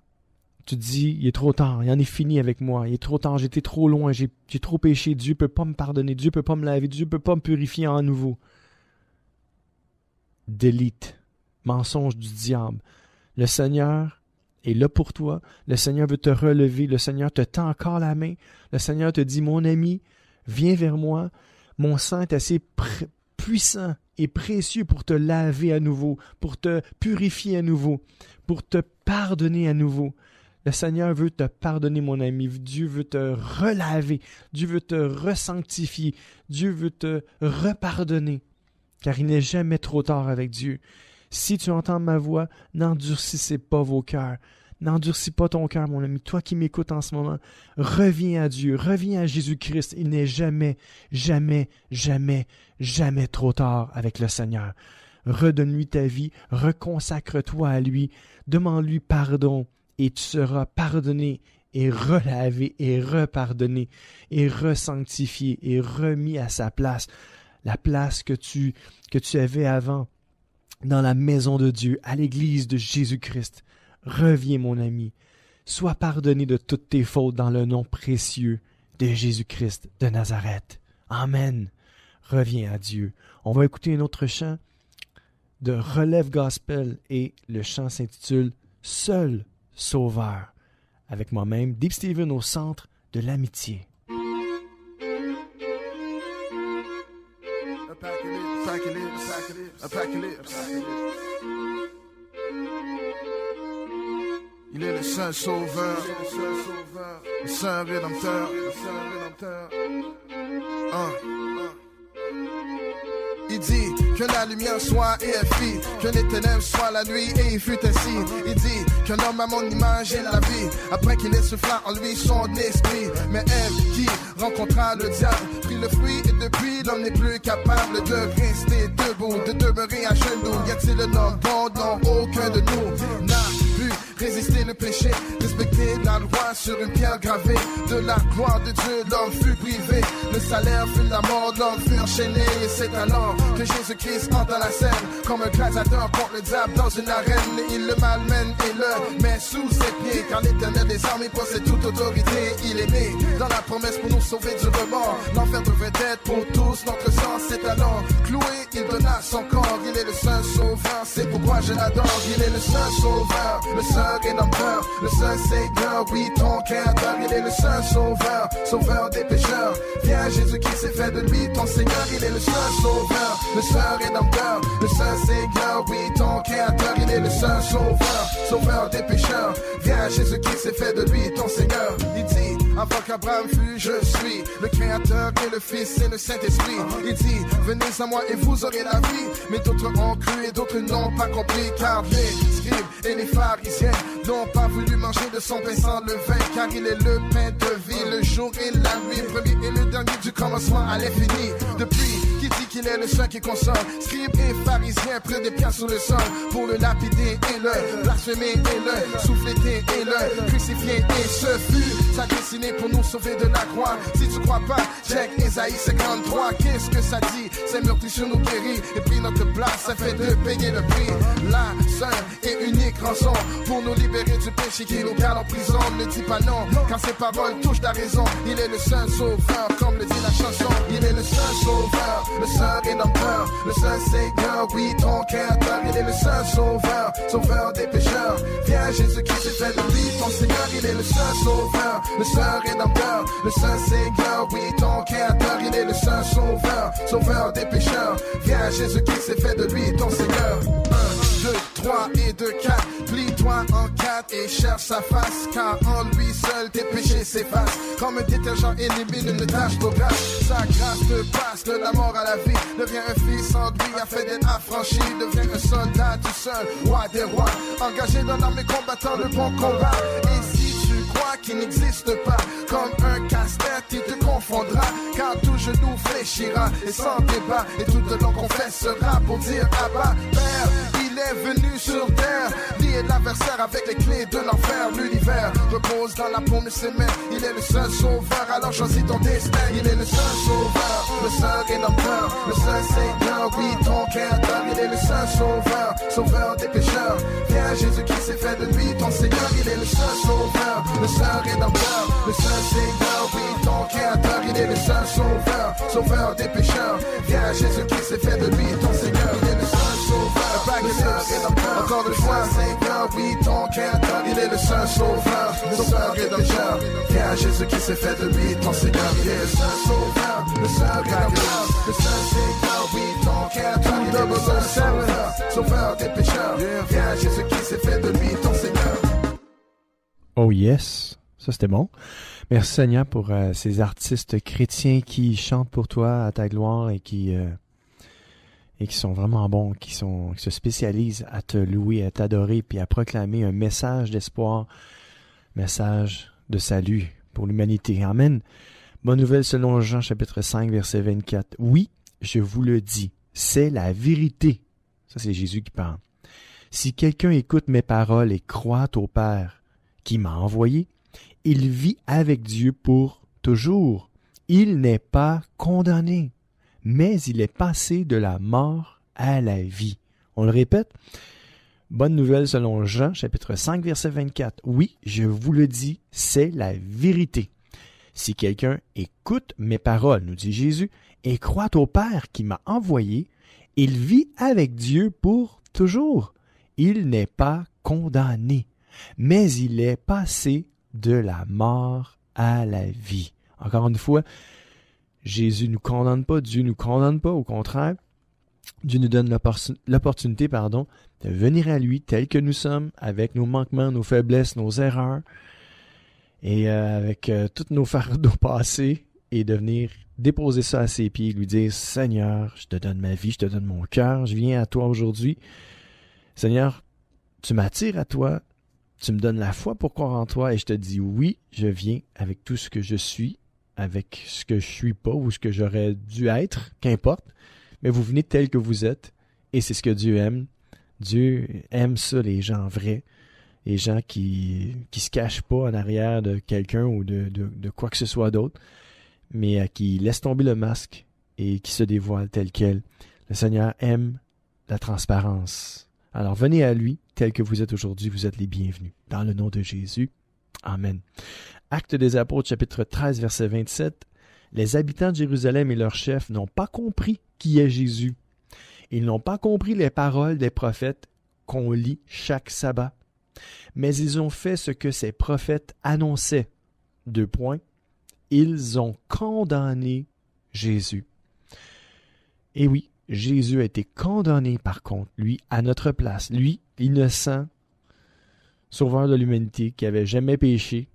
Tu te dis, il est trop tard, il en est fini avec moi, il est trop tard, j'étais trop loin, j'ai trop péché, Dieu ne peut pas me pardonner, Dieu ne peut pas me laver, Dieu ne peut pas me purifier à nouveau. Delete, mensonge du diable. Le Seigneur est là pour toi, le Seigneur veut te relever, le Seigneur te tend encore la main, le Seigneur te dit, mon ami, viens vers moi, mon sang est assez puissant et précieux pour te laver à nouveau, pour te purifier à nouveau, pour te pardonner à nouveau. Le Seigneur veut te pardonner, mon ami. Dieu veut te relaver. Dieu veut te resanctifier. Dieu veut te repardonner. Car il n'est jamais trop tard avec Dieu. Si tu entends ma voix, n'endurcissez pas vos cœurs. N'endurcis pas ton cœur, mon ami. Toi qui m'écoutes en ce moment, reviens à Dieu. Reviens à Jésus-Christ. Il n'est jamais, jamais, jamais, jamais trop tard avec le Seigneur. Redonne-lui ta vie. Reconsacre-toi à lui. Demande-lui pardon. Et tu seras pardonné et relavé et repardonné et resanctifié et remis à sa place. La place que tu avais avant dans la maison de Dieu, à l'église de Jésus-Christ. Reviens, mon ami. Sois pardonné de toutes tes fautes dans le nom précieux de Jésus-Christ de Nazareth. Amen. Reviens à Dieu. On va écouter un autre chant de Relève Gospel et le chant s'intitule « Seul Sauveur » avec moi-même, Deep Steven au centre de l'amitié. Il est le Saint Sauveur, le Saint Rédempteur. Il dit que la lumière soit et elle fit, que les ténèbres soient la nuit et il fut ainsi. Il dit qu'un homme à mon image est la vie, après qu'il essouffla en lui son esprit. Mais Ève qui rencontra le diable prit le fruit et depuis l'homme n'est plus capable de rester debout, de demeurer à genoux. Y a-t-il un homme bon? Non, aucun de nous n'a pu résister le péché, respecter la loi sur une pierre gravée. De la gloire de Dieu, l'homme fut privé. Le salaire fut la mort, l'homme fut enchaîné. Et c'est alors que Jésus-Christ entre dans la scène, comme un gladiateur contre le diable dans une arène. Et il le malmène et le met sous ses pieds, car l'Éternel des armées possède toute autorité. Il est né dans la promesse pour nous sauver du remords. L'enfer devait être pour tous, notre sang c'est alors cloué. Il donna son corps, il est le Saint Sauveur. C'est pourquoi je l'adore, il est le Saint Sauveur, le Saint Rédempteur, le Saint Seigneur, oui ton Créateur. Il est le Saint Sauveur, Sauveur des pécheurs. Viens Jésus qui s'est fait de lui ton Seigneur. Il est le Saint Sauveur, le Saint Rédempteur, le Saint Seigneur, oui ton Créateur. Il est le Saint Sauveur, Sauveur des pécheurs. Viens Jésus qui s'est fait de lui ton Seigneur. Il dit avant qu'Abraham fût, je suis le Créateur et le Fils et le Saint-Esprit. Il dit venez à moi et vous aurez la vie. Mais d'autres ont cru et d'autres n'ont pas compris, car les scribes et les pharisiens n'ont pas voulu manger de son pain sans levain, car il est le pain de vie, le jour et la nuit, premier et le dernier du commencement à l'infini. Depuis qui dit qu'il est le seul qui console, scribes et pharisiens prennent des pierres sur le sol pour le lapider et le blasphémer et le souffléter et le crucifier. Et ce fut sa destinée pour nous sauver de la croix. Si tu crois pas, check Ésaïe 53. Qu'est-ce que ça dit? C'est meurtrissure nous guérit et pris notre place, ça fait de payer le prix. La seule et unique rançon pour nous libérer du péché qui nous garde en prison. Ne dis pas non, car ses paroles touchent ta raison. Il est le Saint Sauveur, comme le dit la chanson. Il est le Saint Sauveur, le Saint Rédempteur, le Saint Seigneur, oui ton Créateur. Il est le Saint Sauveur, Sauveur des pécheurs. Viens Jésus qui s'est fait de lui ton Seigneur. Il est le Saint Sauveur, le Saint Rédempteur, le Saint Seigneur, oui ton Créateur. Il est le Saint Sauveur, Sauveur des pécheurs. Viens Jésus qui s'est fait de lui ton Seigneur. 1, 2, 3 et 2, 4. Plie-toi en 4 et cherche sa face, car en lui seul tes péchés s'effacent. Comme un détergent élimine une tache trop grasse. Sa grâce te passe de la mort à la vie. Deviens un fils en lui, afin d'être affranchi. Deviens un soldat du seul roi des rois, engagé dans l'armée combattant le bon combat. Et si tu crois qu'il n'existe pas, comme un casse-tête il te confondra, car tout genou fléchira et sans débat, et toute langue confessera pour dire Abba Père. Il est venu sur terre, lier l'adversaire avec les clés de l'enfer. L'univers repose dans la paume de ses mains. Il est le Saint Sauveur, alors choisis ton destin. Il est le Saint Sauveur, le Saint Rédempteur, le Saint Seigneur, oui ton Créateur. Il est le Saint Sauveur, Sauveur des pécheurs. Viens Jésus qui s'est fait de lui ton Seigneur. Il est le Saint Sauveur, le Saint Rédempteur, le Saint Seigneur, oui ton Créateur. Il est le Saint Sauveur, Sauveur des pécheurs. Viens Jésus qui s'est fait de lui ton Seigneur. Il est le Saint Sauveur, le Saint Rédempteur, encore une fois Seigneur, oui ton Créateur. Il est le Saint Sauveur, Sauveur Rédempteur. Viens Jésus qui s'est fait de lui ton Seigneur. Il est le Saint Sauveur, le Saint Rédempteur, le Saint Seigneur, oui ton Créateur. Il est le Saint Sauveur, Sauveur des pécheurs. Viens Jésus qui s'est fait de lui ton Seigneur. Oh yes, ça c'était bon. Merci Seigneur pour ces artistes chrétiens qui chantent pour toi à ta gloire et qui sont vraiment bons, qui se spécialisent à te louer, à t'adorer, puis à proclamer un message d'espoir, message de salut pour l'humanité. Amen. Bonne nouvelle selon Jean chapitre 5, verset 24. Oui, je vous le dis, c'est la vérité. Ça, c'est Jésus qui parle. Si quelqu'un écoute mes paroles et croit au Père qui m'a envoyé, il vit avec Dieu pour toujours. Il n'est pas condamné, mais il est passé de la mort à la vie. On le répète. Bonne nouvelle selon Jean, chapitre 5, verset 24. Oui, je vous le dis, c'est la vérité. Si quelqu'un écoute mes paroles, nous dit Jésus, et croit au Père qui m'a envoyé, il vit avec Dieu pour toujours. Il n'est pas condamné, mais il est passé de la mort à la vie. Encore une fois, Jésus ne nous condamne pas, Dieu ne nous condamne pas, au contraire, Dieu nous donne l'opportunité, de venir à lui tel que nous sommes, avec nos manquements, nos faiblesses, nos erreurs, et avec tous nos fardeaux passés, et de venir déposer ça à ses pieds, lui dire, Seigneur, je te donne ma vie, je te donne mon cœur, je viens à toi aujourd'hui. Seigneur, tu m'attires à toi, tu me donnes la foi pour croire en toi, et je te dis oui, je viens avec tout ce que je suis, avec ce que je suis pas, ou ce que j'aurais dû être, qu'importe, mais vous venez tel que vous êtes, et c'est ce que Dieu aime. Dieu aime ça, les gens vrais, les gens qui se cachent pas en arrière de quelqu'un ou de quoi que ce soit d'autre, mais qui laissent tomber le masque et qui se dévoilent tel quel. Le Seigneur aime la transparence. Alors venez à lui, tel que vous êtes aujourd'hui, vous êtes les bienvenus. Dans le nom de Jésus. Amen. Actes des Apôtres, chapitre 13, verset 27. Les habitants de Jérusalem et leurs chefs n'ont pas compris qui est Jésus. Ils n'ont pas compris les paroles des prophètes qu'on lit chaque sabbat. Mais ils ont fait ce que ces prophètes annonçaient. 2 points. Ils ont condamné Jésus. Et oui, Jésus a été condamné par contre, lui, à notre place. Lui, l'innocent, sauveur de l'humanité, qui n'avait jamais péché.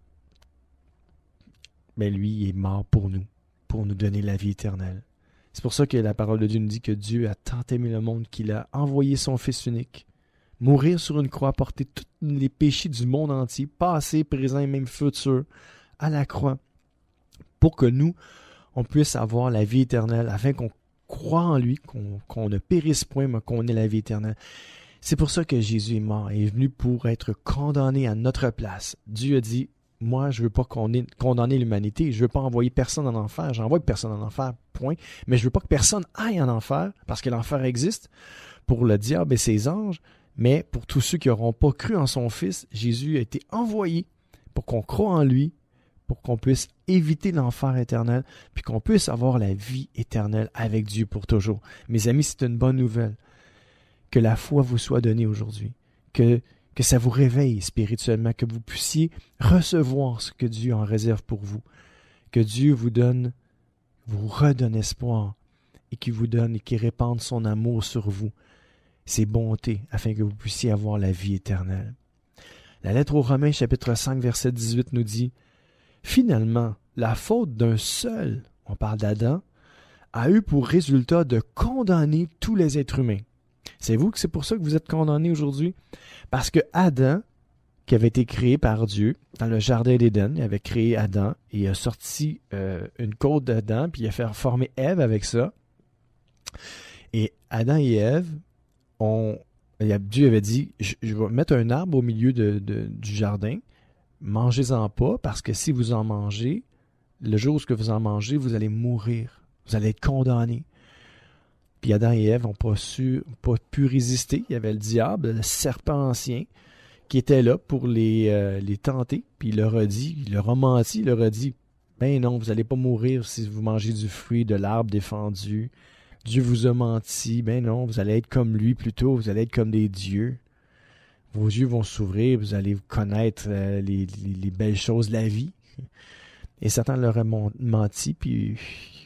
Mais lui, il est mort pour nous donner la vie éternelle. C'est pour ça que la parole de Dieu nous dit que Dieu a tant aimé le monde qu'il a envoyé son Fils unique, mourir sur une croix, porter tous les péchés du monde entier, passé, présent et même futur, à la croix, pour que nous, on puisse avoir la vie éternelle, afin qu'on croit en lui, qu'on ne périsse point, mais qu'on ait la vie éternelle. C'est pour ça que Jésus est mort et est venu pour être condamné à notre place. Dieu a dit, moi, je ne veux pas condamner l'humanité, je ne veux pas envoyer personne en enfer, j'envoie personne en enfer, point, mais je ne veux pas que personne aille en enfer, parce que l'enfer existe pour le diable et ses anges, mais pour tous ceux qui n'auront pas cru en son Fils, Jésus a été envoyé pour qu'on croie en lui, pour qu'on puisse éviter l'enfer éternel, puis qu'on puisse avoir la vie éternelle avec Dieu pour toujours. Mes amis, c'est une bonne nouvelle. Que la foi vous soit donnée aujourd'hui, que ça vous réveille spirituellement, que vous puissiez recevoir ce que Dieu en réserve pour vous, que Dieu vous redonne espoir, et qu'il vous donne et qu'il répande son amour sur vous, ses bontés, afin que vous puissiez avoir la vie éternelle. La lettre aux Romains, chapitre 5, verset 18, nous dit « Finalement, la faute d'un seul, on parle d'Adam, a eu pour résultat de condamner tous les êtres humains. » Savez-vous que c'est pour ça que vous êtes condamnés aujourd'hui? Parce que Adam, qui avait été créé par Dieu dans le jardin d'Éden, il avait créé Adam et il a sorti une côte d'Adam, puis il a fait former Ève avec ça. Et Adam et Ève, Dieu avait dit, je vais mettre un arbre au milieu du jardin, mangez-en pas, parce que si vous en mangez, le jour où vous en mangez, vous allez mourir, vous allez être condamnés. Puis Adam et Ève n'ont pas pu résister. Il y avait le diable, le serpent ancien, qui était là pour les tenter. Puis il leur a menti, il leur a dit, ben non, vous n'allez pas mourir si vous mangez du fruit de l'arbre défendu. Dieu vous a menti, ben non, vous allez être comme lui plutôt, vous allez être comme des dieux. Vos yeux vont s'ouvrir, vous allez connaître les belles choses de la vie. Et Satan leur a menti, puis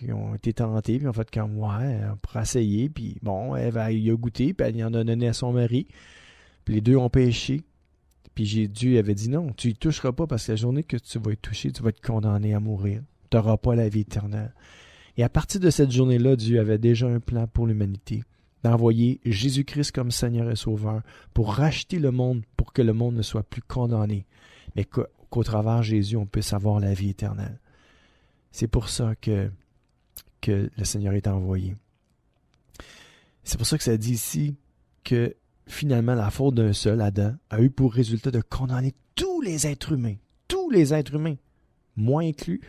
ils ont été tentés, puis ils ont fait comme, ouais, on pourrait essayer, puis bon, Ève, il a goûté, puis elle en a donné à son mari, puis les deux ont péché, puis Dieu avait dit, non, tu y toucheras pas, parce que la journée que tu vas y toucher, tu vas être condamné à mourir, tu n'auras pas la vie éternelle. Et à partir de cette journée-là, Dieu avait déjà un plan pour l'humanité, d'envoyer Jésus-Christ comme Seigneur et Sauveur, pour racheter le monde, pour que le monde ne soit plus condamné, mais qu'au travers de Jésus, on puisse avoir la vie éternelle. C'est pour ça que le Seigneur est envoyé. C'est pour ça que ça dit ici que finalement la faute d'un seul, Adam, a eu pour résultat de condamner tous les êtres humains, moi inclus.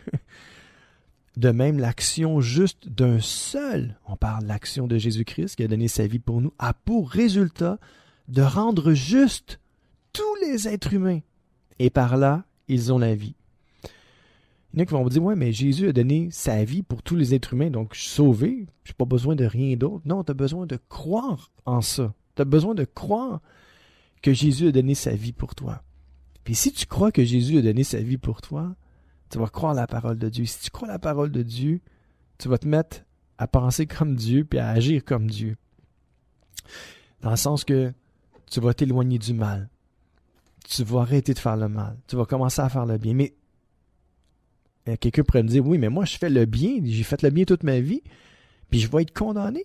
De même, l'action juste d'un seul, on parle de l'action de Jésus-Christ qui a donné sa vie pour nous, a pour résultat de rendre juste tous les êtres humains. Et par là, ils ont la vie. Il y en a qui vont me dire, ouais, mais Jésus a donné sa vie pour tous les êtres humains, donc je suis sauvé, je n'ai pas besoin de rien d'autre. Non, tu as besoin de croire en ça. Tu as besoin de croire que Jésus a donné sa vie pour toi. Puis si tu crois que Jésus a donné sa vie pour toi, Tu vas croire la parole de Dieu. Si tu crois la parole de Dieu, tu vas te mettre à penser comme Dieu puis à agir comme Dieu. Dans le sens que tu vas t'éloigner du mal. Tu vas arrêter de faire le mal. Tu vas commencer à faire le bien. Mais quelqu'un pourrait me dire, oui, mais moi, je fais le bien. J'ai fait le bien toute ma vie. Puis je vais être condamné.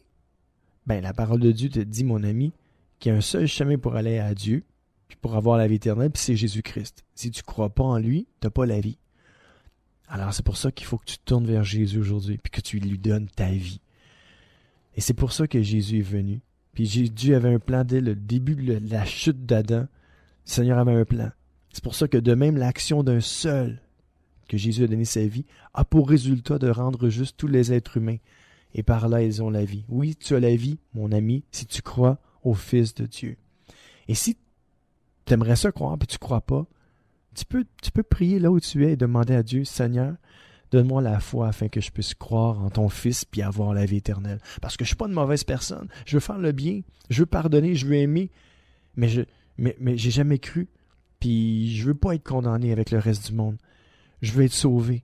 Ben, la parole de Dieu te dit, mon ami, qu'il y a un seul chemin pour aller à Dieu, puis pour avoir la vie éternelle, puis c'est Jésus-Christ. Si tu ne crois pas en lui, tu n'as pas la vie. Alors, c'est pour ça qu'il faut que tu te tournes vers Jésus aujourd'hui, puis que tu lui donnes ta vie. Et c'est pour ça que Jésus est venu. Puis Dieu avait un plan dès le début de la chute d'Adam. Le Seigneur avait un plan. C'est pour ça que de même l'action d'un seul, que Jésus a donné sa vie, a pour résultat de rendre juste tous les êtres humains. Et par là, ils ont la vie. Oui, tu as la vie, mon ami, si tu crois au Fils de Dieu. Et si tu aimerais ça croire, puis tu ne crois pas, tu peux prier là où tu es et demander à Dieu, Seigneur, donne-moi la foi afin que je puisse croire en ton Fils puis avoir la vie éternelle. Parce que je ne suis pas une mauvaise personne. Je veux faire le bien, je veux pardonner, je veux aimer, mais j'ai jamais cru. Puis je veux pas être condamné avec le reste du monde. Je veux être sauvé.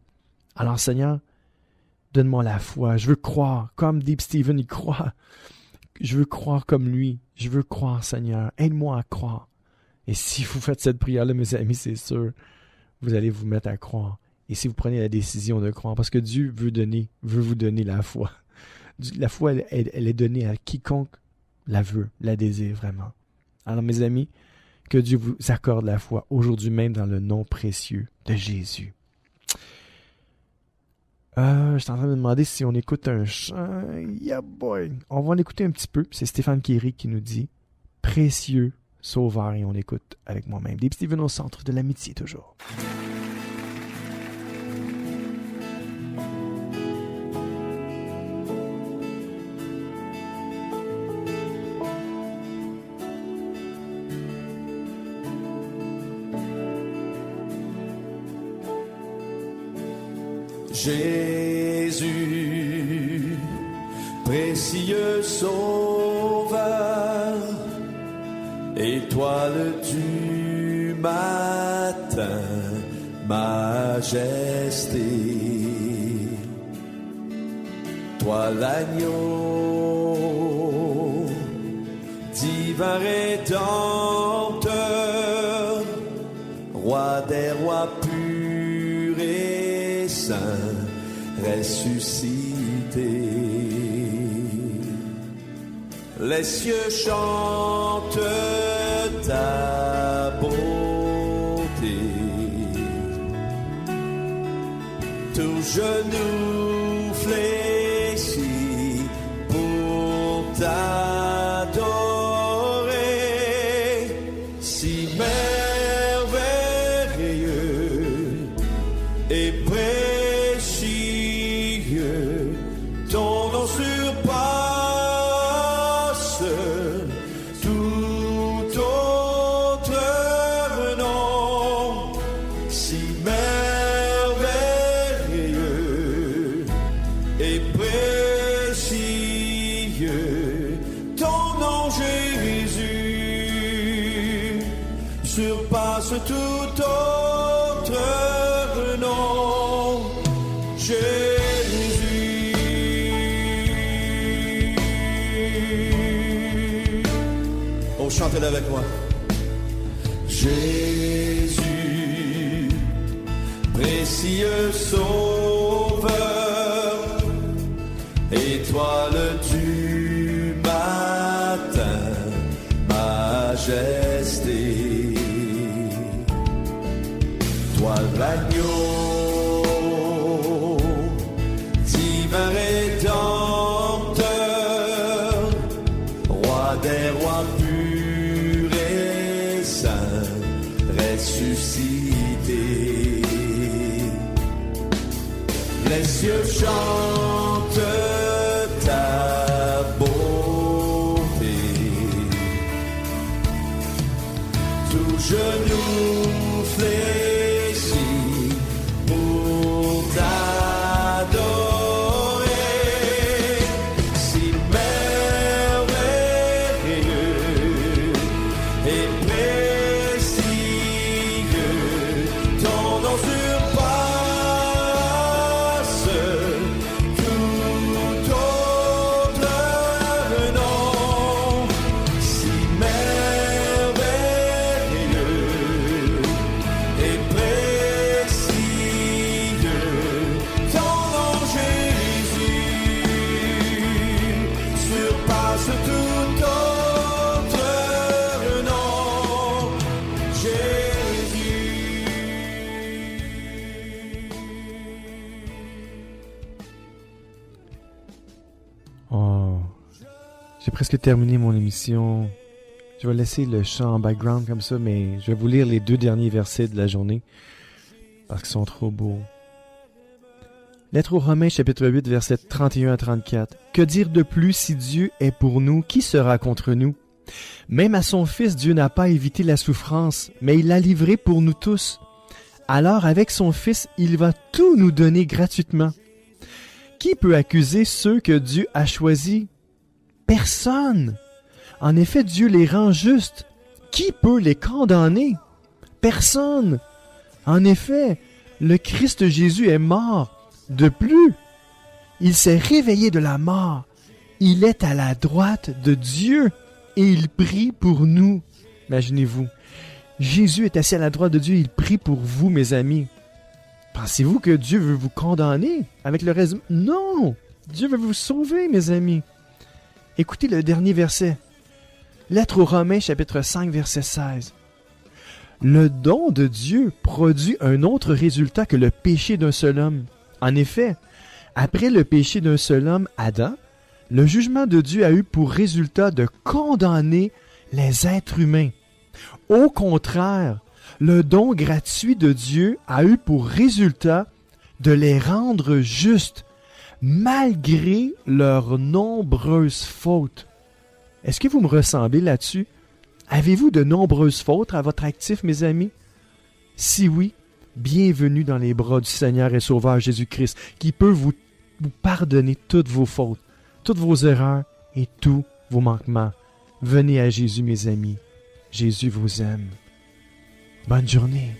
Alors Seigneur, donne-moi la foi. Je veux croire, comme Deep Stephen, il croit. Je veux croire comme lui. Je veux croire, Seigneur. Aide-moi à croire. Et si vous faites cette prière-là, mes amis, c'est sûr, vous allez vous mettre à croire. Et si vous prenez la décision de croire, parce que Dieu veut vous donner la foi. La foi, elle est donnée à quiconque la veut, la désire vraiment. Alors, mes amis, que Dieu vous accorde la foi aujourd'hui même dans le nom précieux de Jésus. Je suis en train de me demander si on écoute un chant. Yeah boy! On va en écouter un petit peu. C'est Stéphane Kéry qui nous dit « Précieux Sauveur » et on écoute avec moi-même. Deep Stephen au centre de l'amitié toujours. Jésus, précieux Sauveur, étoile du matin, majesté, toi l'agneau, divin rédempteur, roi des rois purs et saints, ressuscité. Les cieux chantent ta beauté, tout genou fléchit pour t'adorer, si merveilleux et précieux, ton nom surpasse tout autre nom, si merveilleux et précieux, ton nom Jésus surpasse tout autre nom, Oh, chantez-le avec moi. Jésus, précieux Sauveur, étoile du matin, majesté, toi l'agneau, divin rédempteur, roi des rois purs et saints, ressuscité. Les cieux chantent ta beauté, tout genou fléchit pour t'adorer, si merveilleux et précieux, ton nom surpasse J'ai presque terminé mon émission. Je vais laisser le chant en background comme ça, mais je vais vous lire les 2 derniers versets de la journée parce qu'ils sont trop beaux. Lettre aux Romains, chapitre 8, versets 31 à 34. Que dire de plus si Dieu est pour nous, qui sera contre nous? Même à son Fils, Dieu n'a pas évité la souffrance, mais il l'a livré pour nous tous. Alors, avec son Fils, il va tout nous donner gratuitement. Qui peut accuser ceux que Dieu a choisis? Personne. En effet, Dieu les rend justes. Qui peut les condamner? Personne. En effet, le Christ Jésus est mort. De plus, il s'est réveillé de la mort. Il est à la droite de Dieu et il prie pour nous. Imaginez-vous, Jésus est assis à la droite de Dieu et il prie pour vous, mes amis. Pensez-vous que Dieu veut vous condamner avec le reste? Non! Dieu veut vous sauver, mes amis. Écoutez le dernier verset. Lettre aux Romains, chapitre 5, verset 16. Le don de Dieu produit un autre résultat que le péché d'un seul homme. En effet, après le péché d'un seul homme, Adam, le jugement de Dieu a eu pour résultat de condamner les êtres humains. Au contraire, le don gratuit de Dieu a eu pour résultat de les rendre justes, malgré leurs nombreuses fautes. Est-ce que vous me ressemblez là-dessus? Avez-vous de nombreuses fautes à votre actif, mes amis? Si oui, bienvenue dans les bras du Seigneur et Sauveur Jésus-Christ, qui peut vous pardonner toutes vos fautes, toutes vos erreurs et tous vos manquements. Venez à Jésus, mes amis. Jésus vous aime. Bonne journée.